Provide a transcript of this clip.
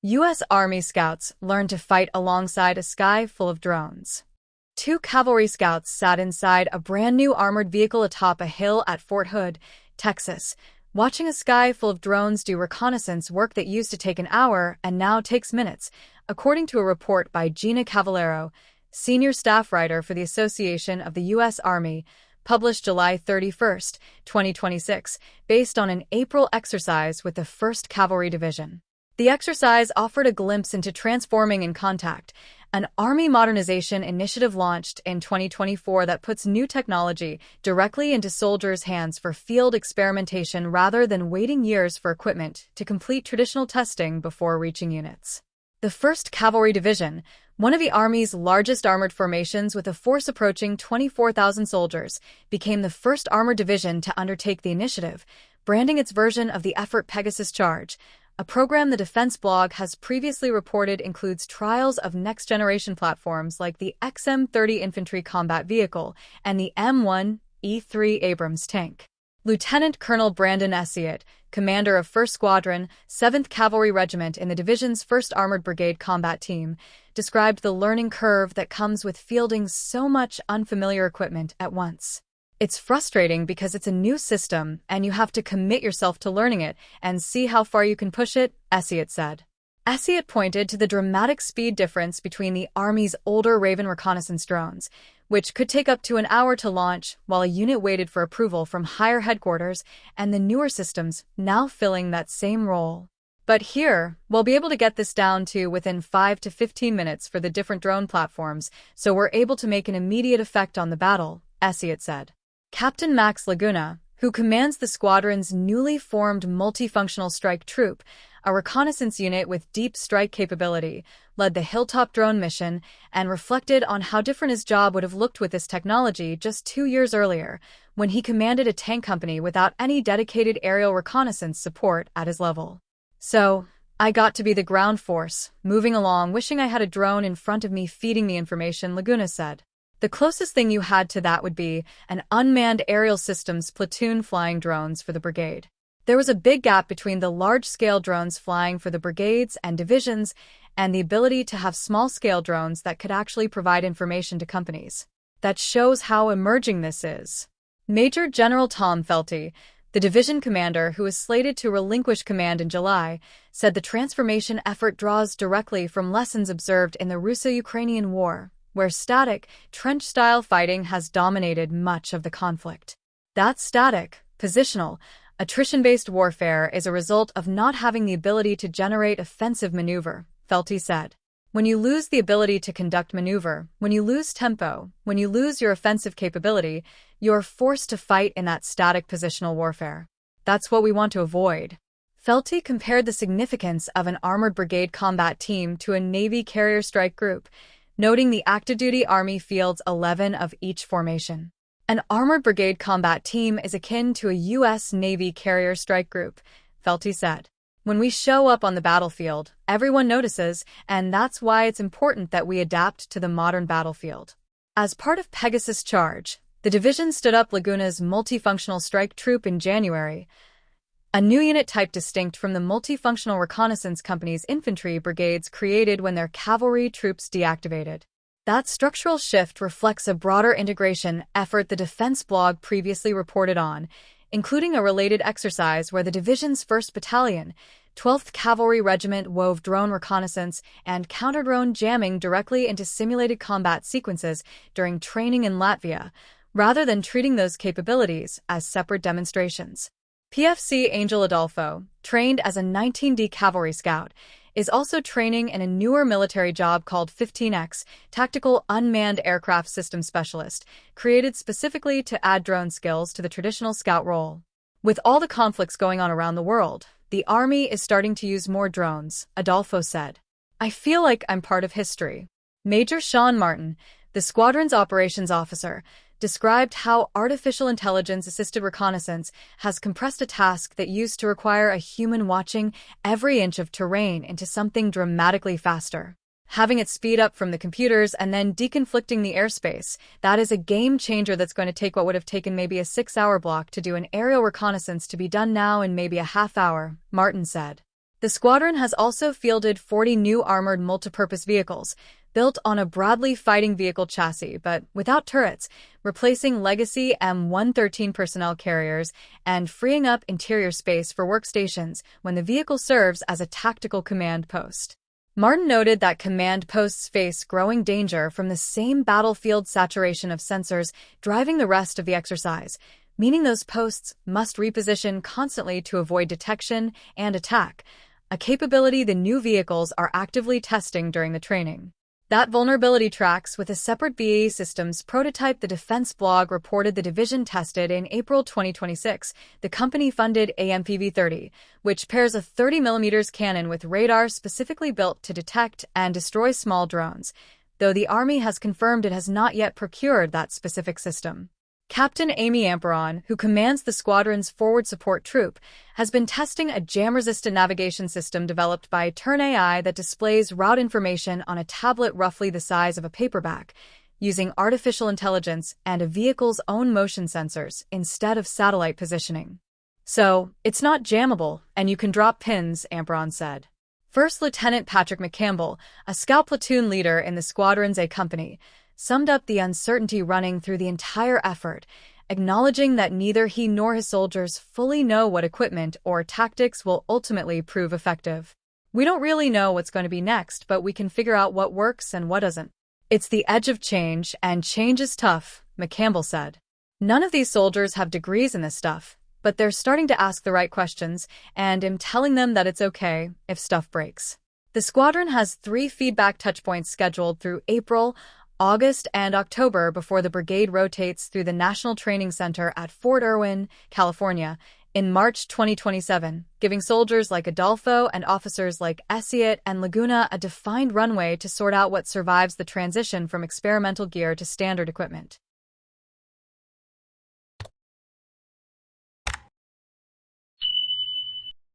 U.S. Army scouts learned to fight alongside a sky full of drones. Two cavalry scouts sat inside a brand-new armored vehicle atop a hill at Fort Hood, Texas, watching a sky full of drones do reconnaissance work that used to take an hour and now takes minutes, according to a report by Gina Cavallero, senior staff writer for the Association of the U.S. Army, published July 31, 2026, based on an April exercise with the 1st Cavalry Division. The exercise offered a glimpse into Transforming in Contact, an Army modernization initiative launched in 2024 that puts new technology directly into soldiers' hands for field experimentation rather than waiting years for equipment to complete traditional testing before reaching units. The 1st Cavalry Division, one of the Army's largest armored formations with a force approaching 24,000 soldiers, became the first armored division to undertake the initiative, branding its version of the effort Pegasus Charge. A program the defense blog has previously reported includes trials of next-generation platforms like the XM-30 infantry combat vehicle and the M1E3 Abrams tank. Lieutenant Colonel Brandon Essiott, commander of 1st Squadron, 7th Cavalry Regiment in the division's 1st Armored Brigade combat team, described the learning curve that comes with fielding so much unfamiliar equipment at once. It's frustrating because it's a new system and you have to commit yourself to learning it and see how far you can push it, Essiott said. Essiott pointed to the dramatic speed difference between the Army's older Raven reconnaissance drones, which could take up to an hour to launch while a unit waited for approval from higher headquarters, and the newer systems now filling that same role. But here, we'll be able to get this down to within 5 to 15 minutes for the different drone platforms, so we're able to make an immediate effect on the battle, Essiott said. Captain Max Laguna, who commands the squadron's newly formed multifunctional strike troop, a reconnaissance unit with deep strike capability, led the Hilltop drone mission and reflected on how different his job would have looked with this technology just 2 years earlier, when he commanded a tank company without any dedicated aerial reconnaissance support at his level. So, I got to be the ground force, moving along wishing I had a drone in front of me feeding me information, Laguna said. The closest thing you had to that would be an unmanned aerial systems platoon flying drones for the brigade. There was a big gap between the large-scale drones flying for the brigades and divisions and the ability to have small-scale drones that could actually provide information to companies. That shows how emerging this is. Major General Tom Felty, the division commander who is slated to relinquish command in July, said the transformation effort draws directly from lessons observed in the Russo-Ukrainian War, where static, trench-style fighting has dominated much of the conflict. That static, positional, attrition-based warfare is a result of not having the ability to generate offensive maneuver, Felty said. When you lose the ability to conduct maneuver, when you lose tempo, when you lose your offensive capability, you're forced to fight in that static positional warfare. That's what we want to avoid. Felty compared the significance of an armored brigade combat team to a Navy carrier strike group, noting the active-duty Army fields 11 of each formation. An armored brigade combat team is akin to a U.S. Navy carrier strike group, Felty said. When we show up on the battlefield, everyone notices, and that's why it's important that we adapt to the modern battlefield. As part of Pegasus Charge, the division stood up Laguna's multifunctional strike troop in January, a new unit type distinct from the multifunctional reconnaissance company's infantry brigades created when their cavalry troops deactivated. That structural shift reflects a broader integration effort the defense blog previously reported on, including a related exercise where the division's 1st Battalion, 12th Cavalry Regiment wove drone reconnaissance and counter-drone jamming directly into simulated combat sequences during training in Latvia, rather than treating those capabilities as separate demonstrations. PFC Angel Adolfo, trained as a 19D Cavalry Scout, is also training in a newer military job called 15X, Tactical Unmanned Aircraft System Specialist, created specifically to add drone skills to the traditional scout role. With all the conflicts going on around the world, the Army is starting to use more drones, Adolfo said. I feel like I'm part of history. Major Sean Martin, the squadron's operations officer, described how artificial intelligence-assisted reconnaissance has compressed a task that used to require a human watching every inch of terrain into something dramatically faster. Having it speed up from the computers and then deconflicting the airspace, that is a game changer that's going to take what would have taken maybe a 6-hour block to do an aerial reconnaissance to be done now in maybe a half hour, Martin said. The squadron has also fielded 40 new armored multipurpose vehicles, built on a Bradley fighting vehicle chassis but without turrets, replacing legacy M113 personnel carriers and freeing up interior space for workstations when the vehicle serves as a tactical command post. Martin noted that command posts face growing danger from the same battlefield saturation of sensors driving the rest of the exercise, meaning those posts must reposition constantly to avoid detection and attack, a capability the new vehicles are actively testing during the training. That vulnerability tracks with a separate BAE Systems prototype. The defense blog reported the division tested in April 2026 the company-funded AMPV-30, which pairs a 30mm cannon with radar specifically built to detect and destroy small drones, though the Army has confirmed it has not yet procured that specific system. Captain Amy Amperon, who commands the squadron's forward support troop, has been testing a jam-resistant navigation system developed by Turn AI that displays route information on a tablet roughly the size of a paperback, using artificial intelligence and a vehicle's own motion sensors instead of satellite positioning. So, it's not jammable, and you can drop pins, Amperon said. First Lieutenant Patrick McCampbell, a scout platoon leader in the squadron's A company, summed up the uncertainty running through the entire effort, acknowledging that neither he nor his soldiers fully know what equipment or tactics will ultimately prove effective. We don't really know what's going to be next, but we can figure out what works and what doesn't. It's the edge of change, and change is tough, McCampbell said. None of these soldiers have degrees in this stuff, but they're starting to ask the right questions, and I'm telling them that it's okay if stuff breaks. The squadron has 3 feedback touchpoints scheduled through April, August, and October before the brigade rotates through the National Training Center at Fort Irwin, California, in March 2027, giving soldiers like Adolfo and officers like Essiot and Laguna a defined runway to sort out what survives the transition from experimental gear to standard equipment.